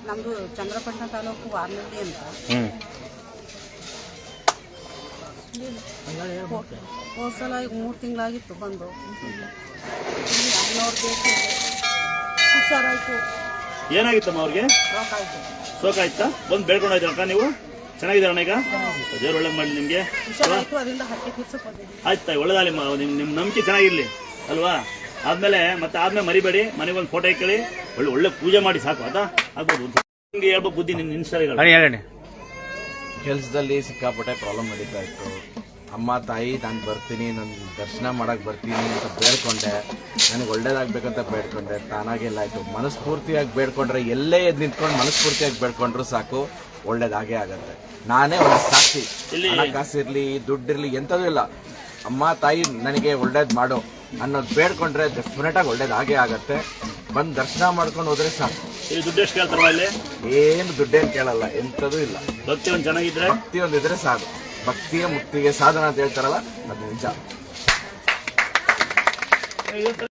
ನಮ್ಮದು ಚಂದ್ರಪಟ್ಟಣ ತಾಲೂಕು ವಾರ್ನಳ್ಳಿ ಅಂತ. ಹೋದ ಸಲ ಈಗ 3 ತಿಂಗಳಾಗಿತ್ತು ಬಂದು. ಅಣ್ಣವ್ರು ಬೇಕು, ಹುಷಾರಾಯ್ತು. ಏನಾಗಿತ್ತಮ್ಮ ಅವ್ರಿಗೆ? ಸೋಕ ಆಯ್ತಾ? ಬಂದು ಬೇಡ್ಕೊಂಡು ಹೋಯ್ತಾರಕ್ಕ ನೀವು? ಚೆನ್ನಾಗಿದ್ದಾರಣ್ಣ ಈಗ? ದೇವ್ರು ಒಳ್ಳೇದು ಮಾಡಿ ನಿಮಗೆ. ಆಯ್ತಾ, ಒಳ್ಳೇದಾಗಲಿ. ನಿಮ್ಮ ನಂಬಿಕೆ ಚೆನ್ನಾಗಿರ್ಲಿ ಅಲ್ವಾ? ಆದ್ಮೇಲೆ ಮರಿಬೇಡಿ, ಮನೆಗೆ ಒಂದು ಫೋಟೋ ಇಕ್ಕಳಿ, ಒಳ್ಳೆ ಪೂಜೆ ಮಾಡಿ ಸಾಕು. ಅದಾ ಆಗ್ಬೋದು. ನಿಮ್ಗೆ ಹೇಳ್ಬೇಕು ಬುದ್ಧಿ ನಿನ್ನ ಇನ್ಸ್ಟಾಗ್ರಾಮ್ ಕೆಲಸದಲ್ಲಿ ಸಿಕ್ಕಾಪಟ್ಟೆ ಪ್ರಾಬ್ಲಮ್ ನಡೀತಾ ಇತ್ತು. ಅಮ್ಮ ತಾಯಿ ನಾನು ಬರ್ತೀನಿ, ನನ್ನ ದರ್ಶನ ಮಾಡಕ್ಕೆ ಬರ್ತೀನಿ ಅಂತ ಬೇಡ್ಕೊಂಡೆ. ನನಗೆ ಒಳ್ಳೇದಾಗಬೇಕಂತ ಬೇಡ್ಕೊಂಡೆ. ತಾನಾಗೆಲ್ಲ ಆಯಿತು. ಮನಸ್ಫೂರ್ತಿಯಾಗಿ ಬೇಡ್ಕೊಂಡ್ರೆ ಎಲ್ಲೇ ಎದ್ದು ನಿಂತ್ಕೊಂಡು ಮನಸ್ಫೂರ್ತಿಯಾಗಿ ಬೇಡ್ಕೊಂಡ್ರು ಸಾಕು, ಒಳ್ಳೇದಾಗೇ ಆಗತ್ತೆ. ನಾನೇ ಒಂದು ಸಾಕ್ಷಿ. ಹಣಕಾಸಿರಲಿ, ದುಡ್ಡಿರಲಿ, ಎಂಥದೂ ಇಲ್ಲ. ಅಮ್ಮ ತಾಯಿ ನನಗೆ ಒಳ್ಳೇದು ಮಾಡು ಅನ್ನೋದು ಬೇಡ್ಕೊಂಡ್ರೆ ಡೆಫಿನೆಟಾಗಿ ಒಳ್ಳೇದಾಗೇ ಆಗತ್ತೆ. ಬಂದು ದರ್ಶನ ಮಾಡ್ಕೊಂಡು ಹೋದ್ರೆ ಸಾಕು. ದುಡ್ಡು ಎಷ್ಟು ಕೇಳ್ತಾರಲ್ಲ ಇಲ್ಲಿ? ಏನು ದುಡ್ಡೇನು ಕೇಳಲ್ಲ, ಎಂಥದೂ ಇಲ್ಲ. ಭಕ್ತಿ ಒಂದು ಚೆನ್ನಾಗಿದ್ರೆ, ಭಕ್ತಿ ಒಂದಿದ್ರೆ ಸಾಕು. ಭಕ್ತಿಯ ಮುಕ್ತಿಗೆ ಸಾಧನ ಅಂತ ಹೇಳ್ತಾರಲ್ಲ, ಅದು ನಿಜ.